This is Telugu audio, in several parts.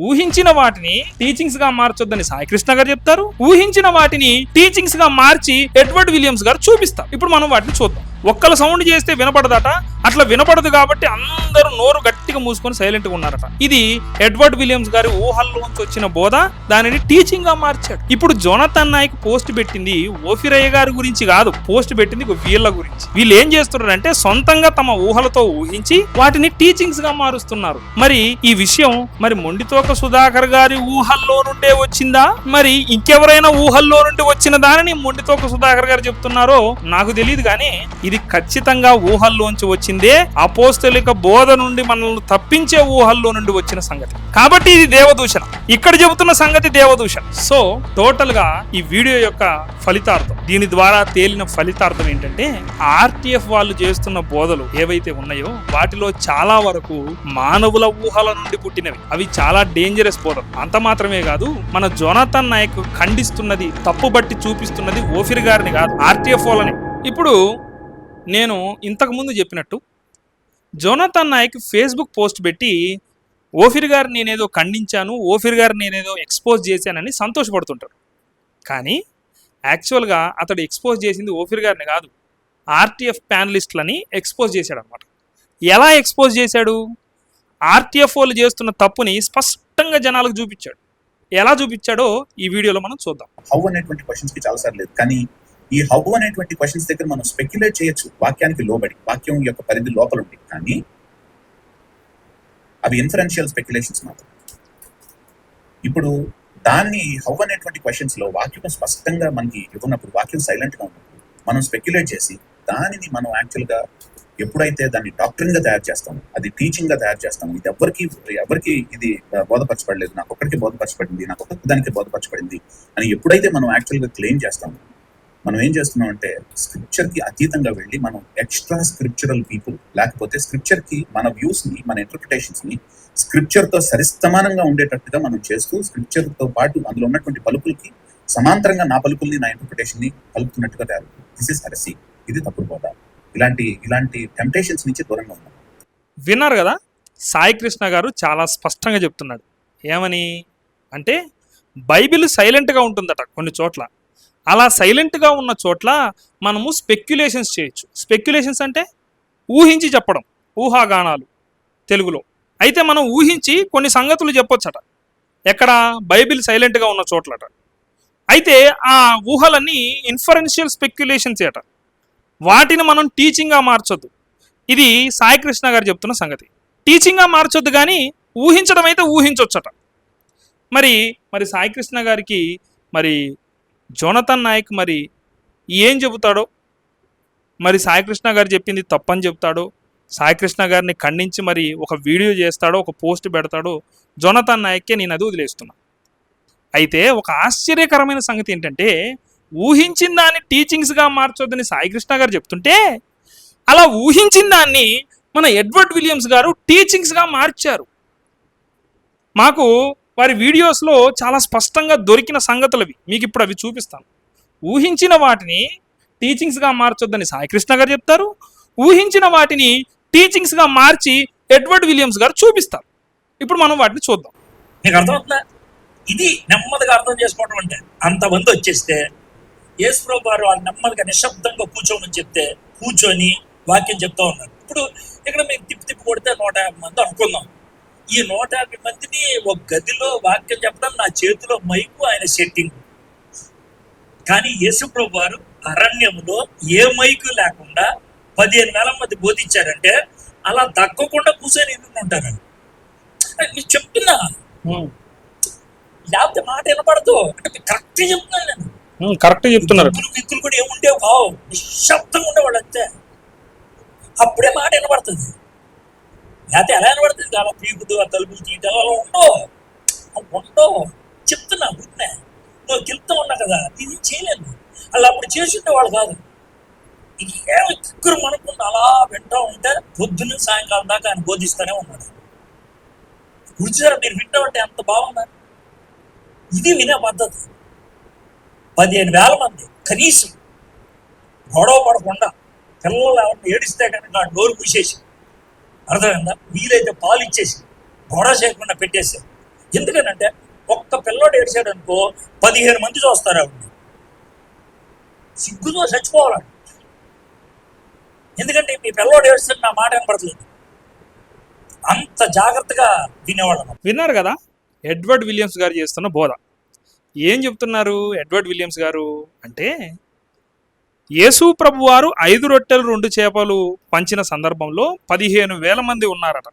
ఊహించిన వాటిని టీచింగ్స్ గా మార్చొద్దని సాయికృష్ణ గారు చెప్తారు. ఊహించిన వాటిని టీచింగ్స్ గా మార్చి ఎడ్వర్డ్ విలియమ్స్ గారు చూపిస్తారు. ఇప్పుడు మనం వాటిని చూద్దాం. ఒక్కల సౌండ్ చేస్తే వినపడదట, అట్లా వినపడదు కాబట్టి అందరూ నోరు గట్టిగా మూసుకొని సైలెంట్ గా ఉన్నారట. ఇది ఎడ్వర్డ్ విలియమ్స్ గారి ఊహల్లోంచి వచ్చిన బోధ, దానిని టీచింగ్ గా మార్చాడు. ఇప్పుడు జోనథన్ నాయక్ పోస్ట్ పెట్టింది ఓఫిరయ్య గారి గురించి కాదు, పోస్ట్ పెట్టింది వీళ్ళ గురించి. వీళ్ళు ఏం చేస్తున్నారంటే సొంతంగా తమ ఊహలతో ఊహించి వాటిని టీచింగ్స్ గా మారుస్తున్నారు. మరి ఈ విషయం మరి మొండితోక సుధాకర్ గారి ఊహల్లో నుండే వచ్చిందా, మరి ఇంకెవరైనా ఊహల్లో నుండి వచ్చిన దానిని మొండితోక సుధాకర్ గారు చెప్తున్నారో నాకు తెలియదు, కానీ ఇది ఖచ్చితంగా ఊహల్లోంచి వచ్చిందే. అపోస్తలిక బోధ నుండి మనల్ని తప్పించే ఊహల్లో నుండి వచ్చిన సంగతి కాబట్టి ఇది దేవదూషణ. ఇక్కడ చెబుతున్న సంగతి దేవదూషణ. సో టోటల్ గా ఈ వీడియో యొక్క ఫలితార్థం, దీని ద్వారా తేలిన ఫలితార్థం ఏంటంటే ఆర్టీఎఫ్ వాళ్ళు చేస్తున్న బోధలు ఏవైతే ఉన్నాయో వాటిలో చాలా వరకు మానవుల ఊహల నుండి పుట్టినవి. అవి చాలా డేంజరస్ బోధలు. అంత మాత్రమే కాదు, మన జోనథన్ నాయక్ ఖండిస్తున్నది, తప్పుబట్టి చూపిస్తున్నది ఓఫిర్ గారిని కాదు, ఆర్టీఎఫ్ వాళ్ళని. ఇప్పుడు నేను ఇంతకుముందు చెప్పినట్టు జోనథన్ నాయక్ ఫేస్బుక్ పోస్ట్ పెట్టి ఓఫిర్ గారిని నేనేదో ఖండించాను, ఓఫిర్ గారిని నేనేదో ఎక్స్పోజ్ చేశానని సంతోషపడుతుంటారు. కానీ యాక్చువల్గా అతడు ఎక్స్పోజ్ చేసింది ఓఫిర్ గారిని కాదు, ఆర్టీఎఫ్ ప్యానలిస్టులని ఎక్స్పోజ్ చేశాడు అనమాట. ఎలా ఎక్స్పోజ్ చేశాడు? ఆర్టీఎఫ్ వాళ్ళు చేస్తున్న తప్పుని స్పష్టంగా జనాలకు చూపించాడు. ఎలా చూపించాడో ఈ వీడియోలో మనం చూద్దాం. హౌ అనేటువంటి క్వశ్చన్స్ కి చాలా సార్లు లేదు, కానీ ఈ హౌ అనేటువంటి క్వశ్చన్స్ దగ్గర మనం స్పెక్యులేట్ చేయొచ్చు, వాక్యానికి లోబడి, వాక్యం యొక్క పరిధి లోపల ఉంది. కానీ అవి ఇన్ఫరెన్షియల్ స్పెక్యులేషన్స్ మాత్రం. ఇప్పుడు దాన్ని హౌ అనేటువంటి క్వశ్చన్స్ లో వాక్యం స్పష్టంగా మనకి ఇవ్వనప్పుడు, వాక్యం సైలెంట్ గా ఉన్నప్పుడు మనం స్పెక్యులేట్ చేసి దానిని మనం యాక్చువల్ గా ఎప్పుడైతే దాన్ని డాక్టరింగ్ గా తయారు చేస్తాము, అది టీచింగ్ గా తయారు చేస్తాము, ఇది ఎవరికి ఇది బోధపరచబడలేదు, నాకు ఒక్కడికి బోధపరచబడింది, నాకు ఒక్క దానికి బోధపరచబడింది అని ఎప్పుడైతే మనం యాక్చువల్ గా క్లెయిమ్ చేస్తాము, మనం ఏం చేస్తున్నాం అంటే స్క్రిప్చర్ కి అతీతంగా వెళ్ళి మనం ఎక్స్ట్రా స్క్రిప్చరల్ పీపుల్, లేకపోతే స్క్రిప్చర్ కి మన వ్యూస్ ని, మన ఇంటర్ప్రిటేషన్స్ ని స్క్రిప్చర్ తో సరిస్తమానంగా ఉండేటట్టుగా మనం చేస్తూ, స్క్రిప్చర్ తో పాటు అందులో ఉన్నటువంటి పలుకులకి సమాంతరంగా నా పలుకుల్ని, నా ఇంటర్ప్రిటేషన్ ని కలుపుతున్నట్టుగా తయారు. దిస్ ఇస్ హెరసీ, ఇది తప్పుడు బోధ. ఇలాంటి టెంప్టేషన్స్ నుంచి దూరంగా ఉన్నాం. విన్నారు కదా, సాయికృష్ణ గారు చాలా స్పష్టంగా చెప్తున్నాడు. ఏమని అంటే బైబిల్ సైలెంట్గా ఉంటుందట కొన్ని చోట్ల. అలా సైలెంట్గా ఉన్న చోట్ల మనము స్పెక్యులేషన్స్ చేయొచ్చు. స్పెక్యులేషన్స్ అంటే ఊహించి చెప్పడం, ఊహాగానాలు తెలుగులో. అయితే మనం ఊహించి కొన్ని సంగతులు చెప్పొచ్చట. ఎక్కడ? బైబిల్ సైలెంట్గా ఉన్న చోట్లట. అయితే ఆ ఊహలన్నీ ఇన్ఫరెన్షియల్ స్పెక్యులేషన్స్ అట. వాటిని మనం టీచింగ్గా మార్చొద్దు. ఇది సాయికృష్ణ గారు చెప్తున్న సంగతి. టీచింగ్గా మార్చొద్దు, కానీ ఊహించడం అయితే ఊహించొచ్చట. మరి సాయికృష్ణ గారికి మరి జోనథన్ నాయక్ మరి ఏం చెబుతాడో, మరి సాయికృష్ణ గారు చెప్పింది తప్పని చెప్తాడో, సాయికృష్ణ గారిని ఖండించి మరి ఒక వీడియో చేస్తాడో, ఒక పోస్ట్ పెడతాడో, జోనథన్ నాయక్కే నేను అది వదిలేస్తున్నా. అయితే ఒక ఆశ్చర్యకరమైన సంగతి ఏంటంటే ఊహించిన దాన్ని టీచింగ్స్గా మార్చొద్దని సాయికృష్ణ గారు చెప్తుంటే, అలా ఊహించిన దాన్ని మన ఎడ్వర్డ్ విలియమ్స్ గారు టీచింగ్స్గా మార్చారు. మాకు వారి వీడియోస్లో చాలా స్పష్టంగా దొరికిన సంగతులవి మీకు ఇప్పుడు అవి చూపిస్తాను. ఊహించిన వాటిని టీచింగ్స్గా మార్చొద్దని సాయికృష్ణ గారు చెప్తారు, ఊహించిన వాటిని టీచింగ్స్గా మార్చి ఎడ్వర్డ్ విలియమ్స్ గారు చూపిస్తారు. ఇప్పుడు మనం వాటిని చూద్దాం. మీకు అర్థమవుతుందా? ఇది నెమ్మదిగా అర్థం చేసుకోవడం అంటే. అంతమంది వచ్చేస్తే యేసుప్రభు వారు వాళ్ళు నెమ్మదిగా నిశ్శబ్దంగా కూర్చోమని చెప్తే కూర్చొని వాక్యం చెప్తా ఉన్నారు. ఇప్పుడు ఇక్కడ మీకు తిప్పి కొడితే 150 మంది అనుకుందాం. ఈ 150 మందిని ఒక గదిలో వాక్యం చెప్పడం, నా చేతిలో మైకు, ఆయన సెట్టింగ్. కానీ యేసుప్రభు వారు అరణ్యంలో ఏ మైకు లేకుండా 15,000 మంది బోధించారంటే అలా దక్కకుండా కూర్చొని ఉంటారు. నేను చెప్తున్నా, లేకపోతే మాట వినపడదు అంటే కరెక్ట్ చెప్తున్నాను నేను. కరెక్ట్ చెప్తున్నారు. విక్కులు కూడా ఏముండేవి కావు, నిశ్శబ్దంగా ఉండేవాళ్ళు అంతే. అప్పుడే మాట వినపడుతుంది, లేకపోతే ఎలా వినపడుతుంది? అలా పీకుతూ ఆ తలుపులు తీయటం అలా ఉండవు. చెప్తున్నా ఉంటున్నా, నువ్వు గెలుతూ ఉన్నా కదా, ఇది చేయలేదు. అలా అప్పుడు చేసిండే వాళ్ళు కాదు. ఇది ఏమి కిక్కురు మనకుండా అలా వింటూ ఉంటే పొద్దున్న సాయంకాలం దాకా ఆయన బోధిస్తూనే ఉన్నాడు. గురుజారా మీరు వింటూ ఉంటే ఎంత బాగున్నా. ఇది వినే పద్ధతి. 15,000 మంది కనీసం గొడవ పడకుండా, పిల్లలు ఎవరిని ఏడిస్తే కనుక ఆ డోర్ మూసేసి, అర్థమైందా, వీలైతే పాలు ఇచ్చేసి గొడవ చేయకుండా పెట్టేసి ఎందుకనంటే ఒక్క పిల్లోడు ఏడ్చాడు అనుకో 15 మంది చూస్తారు ఆవిడ, సిగ్గుతో చచ్చిపోవాలండి. ఎందుకంటే మీ పిల్లోడు ఏడ్చాడు నా మాట వినపడలేదు, అంత జాగ్రత్తగా వినేవాళ్ళం. విన్నారు కదా ఎడ్వర్డ్ విలియమ్స్ గారు చేస్తున్న బోధ. ఏం చెప్తున్నారు ఎడ్వర్డ్ విలియమ్స్ గారు అంటే, యేసు ప్రభు వారు 5 రొట్టెలు 2 చేపలు పంచిన సందర్భంలో 15,000 మంది ఉన్నారట.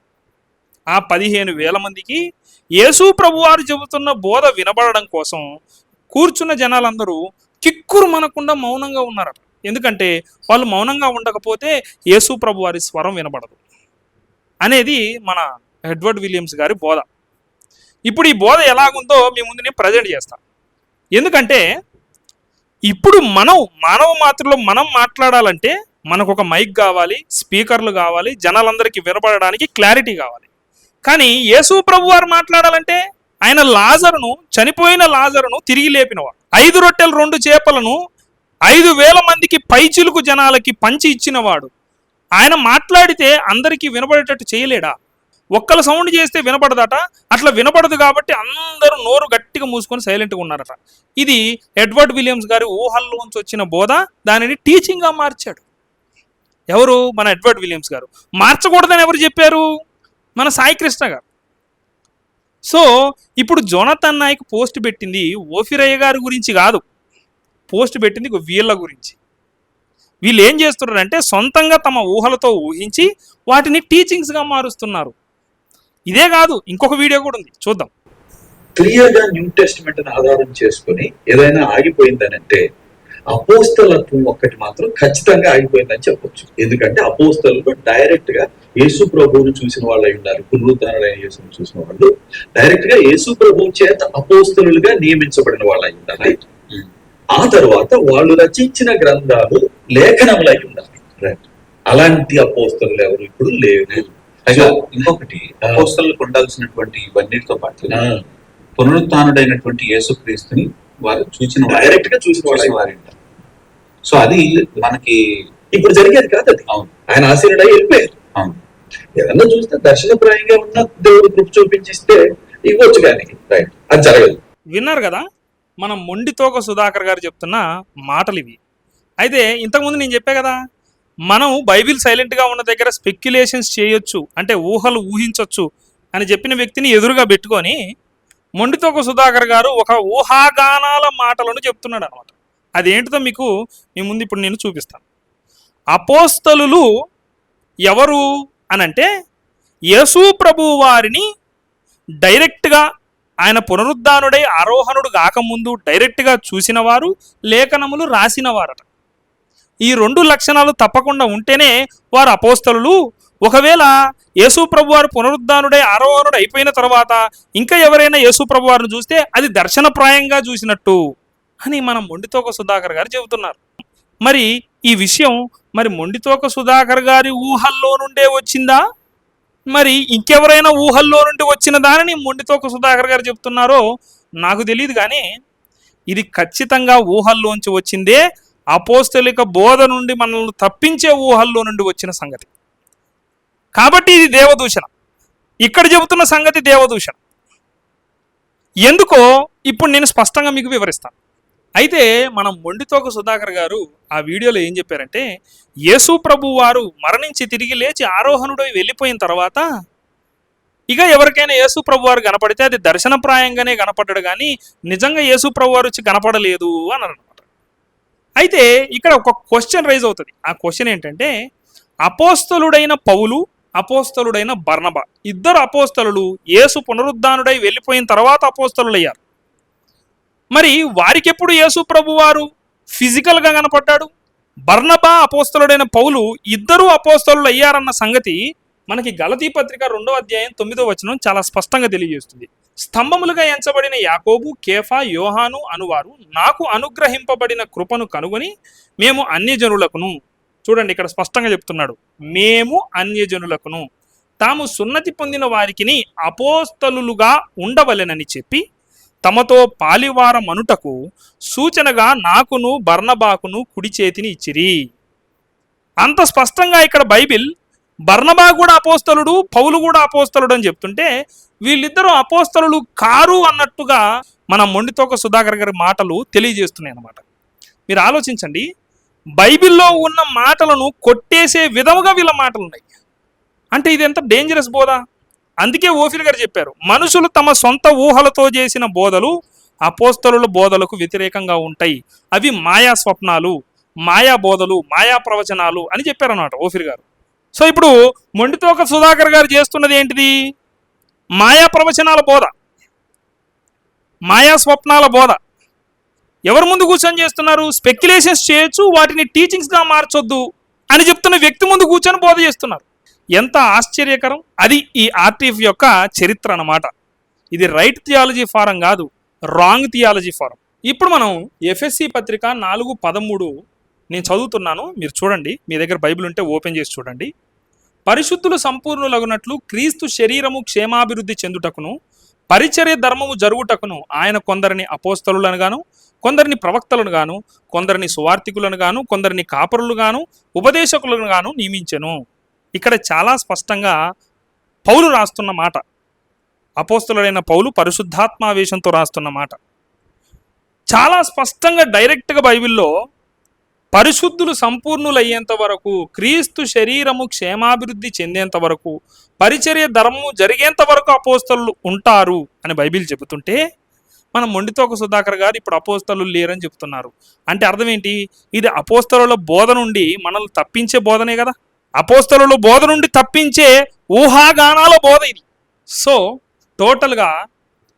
ఆ 15,000 మందికి యేసు ప్రభు వారు చెబుతున్న బోధ వినబడడం కోసం కూర్చున్న జనాలందరూ కిక్కురు మనకుండా మౌనంగా ఉన్నారట. ఎందుకంటే వాళ్ళు మౌనంగా ఉండకపోతే యేసు ప్రభు వారి స్వరం వినబడదు అనేది మన ఎడ్వర్డ్ విలియమ్స్ గారి బోధ. ఇప్పుడు ఈ బోధ ఎలాగుందో మీ ముందు నేను ప్రజెంట్ చేస్తాను. ఎందుకంటే ఇప్పుడు మానవ మాతృలో మనం మాట్లాడాలంటే మనకు ఒక మైక్ కావాలి, స్పీకర్లు కావాలి, జనాలందరికీ వినపడడానికి క్లారిటీ కావాలి. కానీ యేసు ప్రభు వారు మాట్లాడాలంటే ఆయన చనిపోయిన లాజరును తిరిగి లేపినవాడు, 5 రొట్టెలు 2 చేపలను 5,000 మందికి పైచిలుకు జనాలకి పంచి ఇచ్చినవాడు. ఆయన మాట్లాడితే అందరికీ వినపడేటట్టు చేయలేడా? ఒక్కల సౌండ్ చేస్తే వినపడదట, అట్లా వినపడదు కాబట్టి అందరూ నోరు గట్టిగా మూసుకొని సైలెంట్గా ఉన్నారట. ఇది ఎడ్వర్డ్ విలియమ్స్ గారి ఊహల్లోంచి వచ్చిన బోధ, దానిని టీచింగ్గా మార్చాడు. ఎవరు? మన ఎడ్వర్డ్ విలియమ్స్ గారు. మార్చకూడదని ఎవరు చెప్పారు? మన సాయి కృష్ణ గారు. సో ఇప్పుడు జోనథన్ నాయక్ పోస్ట్ పెట్టింది ఓఫిరయ్య గారి గురించి కాదు, పోస్ట్ పెట్టింది వీళ్ళ గురించి. వీళ్ళు ఏం చేస్తున్నారంటే సొంతంగా తమ ఊహలతో ఊహించి వాటిని టీచింగ్స్గా మారుస్తున్నారు. ఇదే కాదు, ఇంకొక వీడియో కూడా ఉంది, చూద్దాం. క్లియర్ గా న్యూ టెస్టిమెంట్ ఆధారం చేసుకుని ఏదైనా ఆగిపోయిందని అంటే అపోస్తలత్వం ఒక్కటి మాత్రం ఖచ్చితంగా ఆగిపోయిందని చెప్పొచ్చు. ఎందుకంటే అపోస్తలు డైరెక్ట్ గా యేసు ప్రభువును చూసిన వాళ్ళు అయి ఉన్నారు. పునరుద్ధరణైన యేసును చూసిన వాళ్ళు డైరెక్ట్ గా యేసు ప్రభువు చేత అపోస్తలులుగా నియమించబడిన వాళ్ళు అయి ఉండాలి. ఆ తర్వాత వాళ్ళు రచించిన గ్రంథాలు లేఖనములు అయి ఉండాలి. అలాంటి అపోస్తలు ఎవరు ఇప్పుడు లేరు. ఇంకొకటి, అపోస్తలులకు ఉండాల్సినటువంటి ఇవన్నిటితో పాటు పునరుత్థానుడైనటువంటి యేసుక్రీస్తుని వారు డైరెక్ట్ గా చూసిన వారింట. సో అది మనకి ఇప్పుడు జరిగేది కాదు అది. అవును, ఆయన ఆశీనుడై వెళ్ళిపోయారు. అవును. ఏదన్నా చూస్తే దర్శనప్రాయంగా ఉన్న దేవుడు కృప చూపించిస్తే ఇవ్వచ్చు, కానీ రైట్ అది జరగదు. విన్నారు కదా మన మొండితోక సుధాకర్ గారు చెప్తున్న మాటలు ఇవి. అయితే ఇంతకుముందు నేను చెప్పా కదా, మనం బైబిల్ సైలెంట్గా ఉన్న దగ్గర స్పెక్యులేషన్స్ చేయొచ్చు, అంటే ఊహలు ఊహించవచ్చు అని చెప్పిన వ్యక్తిని ఎదురుగా పెట్టుకొని మొండితోక సుధాకర్ గారు ఒక ఊహాగానాల మాటలను చెప్తున్నాడు అనమాట. అదేంటిదో మీకు మీ ముందు ఇప్పుడు నేను చూపిస్తాను. అపోస్తలులు ఎవరు అనంటే యేసు ప్రభువు వారిని డైరెక్ట్గా ఆయన పునరుద్ధానుడై ఆరోహణుడు కాకముందు డైరెక్ట్గా చూసిన వారు, లేఖనములు రాసిన వారట. ఈ 2 లక్షణాలు తప్పకుండా ఉంటేనే వారు అపోస్తలులు. ఒకవేళ యేసు ప్రభు వారు పునరుద్ధానుడై ఆరోహణుడు అయిపోయిన తర్వాత ఇంకా ఎవరైనా యేసు ప్రభు వారిని చూస్తే అది దర్శనప్రాయంగా చూసినట్టు అని మన మొండితోక సుధాకర్ గారు చెబుతున్నారు. మరి ఈ విషయం మరి మొండితోక సుధాకర్ గారి ఊహల్లో నుండే వచ్చిందా, మరి ఇంకెవరైనా ఊహల్లో నుండి వచ్చిన దానిని మొండితోక సుధాకర్ గారు చెప్తున్నారో నాకు తెలియదు, కానీ ఇది ఖచ్చితంగా ఊహల్లోంచి వచ్చిందే. అపోస్తలిక బోధ నుండి మనల్ని తప్పించే ఊహల్లో నుండి వచ్చిన సంగతి కాబట్టి ఇది దేవదూషణ. ఇక్కడ చెబుతున్న సంగతి దేవదూషణ. ఎందుకో ఇప్పుడు నేను స్పష్టంగా మీకు వివరిస్తాను. అయితే మనం మొండితోక సుధాకర్ గారు ఆ వీడియోలో ఏం చెప్పారంటే, యేసు ప్రభు వారు మరణించి తిరిగి లేచి ఆరోహణుడై వెళ్ళిపోయిన తర్వాత ఇక ఎవరికైనా యేసు ప్రభు వారు కనపడితే అది దర్శనప్రాయంగానే కనపడ్డాడు, కానీ నిజంగా యేసు ప్రభు వారు వచ్చి కనపడలేదు అని అనమాట. అయితే ఇక్కడ ఒక క్వశ్చన్ రైజ్ అవుతుంది. ఆ క్వశ్చన్ ఏంటంటే, అపోస్తలుడైన పౌలు, అపోస్తలుడైన బర్నబా, ఇద్దరు అపోస్తలులు యేసు పునరుద్ధానుడై వెళ్ళిపోయిన తర్వాత అపోస్తలులు అయ్యారు. మరి వారికి ఎప్పుడు యేసు ప్రభు వారు ఫిజికల్గా కనపడ్డాడు? బర్నబా, అపోస్తలుడైన పౌలు ఇద్దరు అపోస్తలులు అయ్యారన్న సంగతి మనకి గలతీ పత్రిక 2వ అధ్యాయం 9వ వచనం చాలా స్పష్టంగా తెలియజేస్తుంది. స్తంభములుగా ఎంచబడిన యాకోబు, కేఫా, యోహాను అనువారు నాకు అనుగ్రహింపబడిన కృపను కనుగొని మేము అన్యజనులకును, చూడండి ఇక్కడ స్పష్టంగా చెప్తున్నాడు, మేము అన్యజనులకును తాము సున్నతి పొందిన వారికిని అపోస్తలులుగా ఉండవలెనని చెప్పి తమతో పాలివారమనుటకు సూచనగా నాకును బర్నబాకును కుడి చేతిని ఇచ్చిరి. అంత స్పష్టంగా ఇక్కడ బైబిల్ బర్నబా కూడా అపోస్తలుడు, పౌలు కూడా అపోస్తలుడు అని చెప్తుంటే వీళ్ళిద్దరూ అపోస్తలులు కారు అన్నట్టుగా మన మొండితోక సుధాకర్ గారి మాటలు తెలియజేస్తున్నాయి అన్నమాట. మీరు ఆలోచించండి, బైబిల్లో ఉన్న మాటలను కొట్టేసే విధముగా వీళ్ళ మాటలు ఉన్నాయి. అంటే ఇది ఎంత డేంజరస్ బోధ. అందుకే ఓఫీర్ గారు చెప్పారు, మనుషులు తమ సొంత ఊహలతో చేసిన బోధలు అపోస్తలుల బోధలకు వ్యతిరేకంగా ఉంటాయి, అవి మాయా స్వప్నాలు, మాయా బోధలు, మాయా ప్రవచనాలు అని చెప్పారన్నమాట ఓఫీర్ గారు. సో ఇప్పుడు మొండితోక సుధాకర్ గారు చేస్తున్నది ఏంటిది? మాయా ప్రవచనాల బోధ, మాయా స్వప్నాల బోధ. ఎవరి ముందు కూర్చొని చేస్తున్నారు? స్పెక్యులేషన్స్ చేయొచ్చు, వాటిని టీచింగ్స్గా మార్చొద్దు అని చెప్తున్న వ్యక్తి ముందు కూర్చొని బోధ చేస్తున్నారు. ఎంత ఆశ్చర్యకరం. అది ఈ ఆర్టీఎఫ్ యొక్క చరిత్ర అన్నమాట. ఇది రైట్ థియాలజీ ఫారం కాదు, రాంగ్ థియాలజీ ఫారం. ఇప్పుడు మనం ఎఫ్ఎస్సి పత్రిక 4:13 నేను చదువుతున్నాను, మీరు చూడండి. మీ దగ్గర బైబిల్ ఉంటే ఓపెన్ చేసి చూడండి. పరిశుద్ధులు సంపూర్ణులగునట్లు క్రీస్తు శరీరము క్షేమాభివృద్ధి చెందుటకును పరిచర్య ధర్మము జరుగుటకును ఆయన కొందరిని అపోస్తలులను గాను, కొందరిని ప్రవక్తలను గాను, కొందరిని సువార్తికులను గాను, కొందరిని కాపరులు గాను, ఉపదేశకులను గాను నియమించెను. ఇక్కడ చాలా స్పష్టంగా పౌలు రాస్తున్న మాట, అపోస్తలుడైన పౌలు పరిశుద్ధాత్మావేశంతో రాస్తున్న మాట. చాలా స్పష్టంగా డైరెక్ట్గా బైబిల్లో పరిశుద్ధులు సంపూర్ణులయ్యేంత వరకు, క్రీస్తు శరీరము క్షేమాభివృద్ధి చెందేంత వరకు, పరిచర్య ధర్మము జరిగేంత వరకు అపోస్తలులు ఉంటారు అని బైబిల్ చెబుతుంటే, మన మొండితోక సుధాకర్ గారు ఇప్పుడు అపోస్తలులు లేరని చెప్తున్నారు. అంటే అర్థం ఏంటి? ఇది అపోస్తలుల బోధ నుండి మనల్ని తప్పించే బోధనే కదా. అపోస్తలుల బోధ నుండి తప్పించే ఊహాగానాల బోధ ఇది. సో టోటల్గా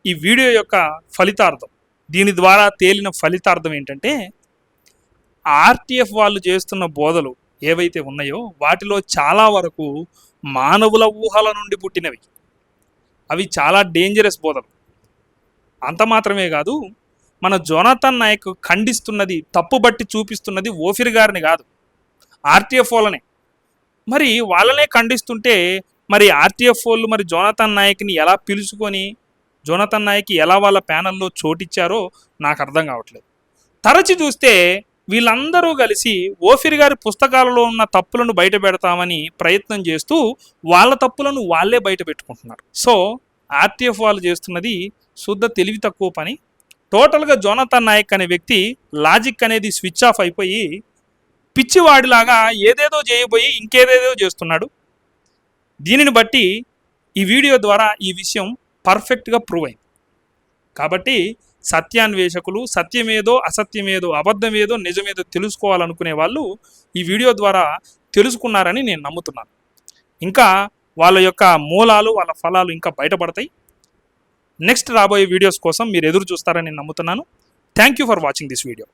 ఈ వీడియో యొక్క ఫలితార్థం, దీని ద్వారా తేలిన ఫలితార్థం ఏంటంటే, ఆర్టీఎఫ్ వాళ్ళు చేస్తున్న బోధలు ఏవైతే ఉన్నాయో వాటిలో చాలా వరకు మానవుల ఊహల నుండి పుట్టినవి. అవి చాలా డేంజరస్ బోధలు. అంత మాత్రమే కాదు, మన జోనాథన్ నాయక్ ఖండిస్తున్నది, తప్పుబట్టి చూపిస్తున్నది ఓఫీర్ గారిని కాదు, ఆర్టీఎఫ్ వాళ్ళనే. మరి వాళ్ళనే ఖండిస్తుంటే మరి ఆర్టీఎఫ్ వాళ్ళు మరి జోనాథన్ నాయక్ని ఎలా పిలుచుకొని జోనాథన్ నాయక్ ఎలా వాళ్ళ ప్యానల్లో చోటిచ్చారో నాకు అర్థం కావట్లేదు. తరచి చూస్తే వీళ్ళందరూ కలిసి ఓఫీర్ గారి పుస్తకాలలో ఉన్న తప్పులను బయట పెడతామని ప్రయత్నం చేస్తూ వాళ్ళ తప్పులను వాళ్ళే బయట పెట్టుకుంటున్నారు. సో ఆర్టీఎఫ్ వాళ్ళు చేస్తున్నది శుద్ధ తెలివి తక్కువ పని. టోటల్గా జోనాథన్ నాయక్ అనే వ్యక్తి లాజిక్ అనేది స్విచ్ ఆఫ్ అయిపోయి పిచ్చివాడిలాగా ఏదేదో చేయబోయి ఇంకేదేదో చేస్తున్నాడు. దీనిని బట్టి ఈ వీడియో ద్వారా ఈ విషయం పర్ఫెక్ట్గా ప్రూవ్ అయింది. కాబట్టి సత్యాన్వేషకులు సత్యమేదో అసత్యమేదో అబద్ధమేదో నిజమేదో తెలుసుకోవాలనుకునే వాళ్ళు ఈ వీడియో ద్వారా తెలుసుకున్నారని నేను నమ్ముతున్నాను. ఇంకా వాళ్ళ యొక్క మూలాలు, వాళ్ళ ఫలాలు ఇంకా బయటపడతాయి. నెక్స్ట్ రాబోయే వీడియోస్ కోసం మీరు ఎదురు చూస్తారని నేను నమ్ముతున్నాను. Thank you for watching this video.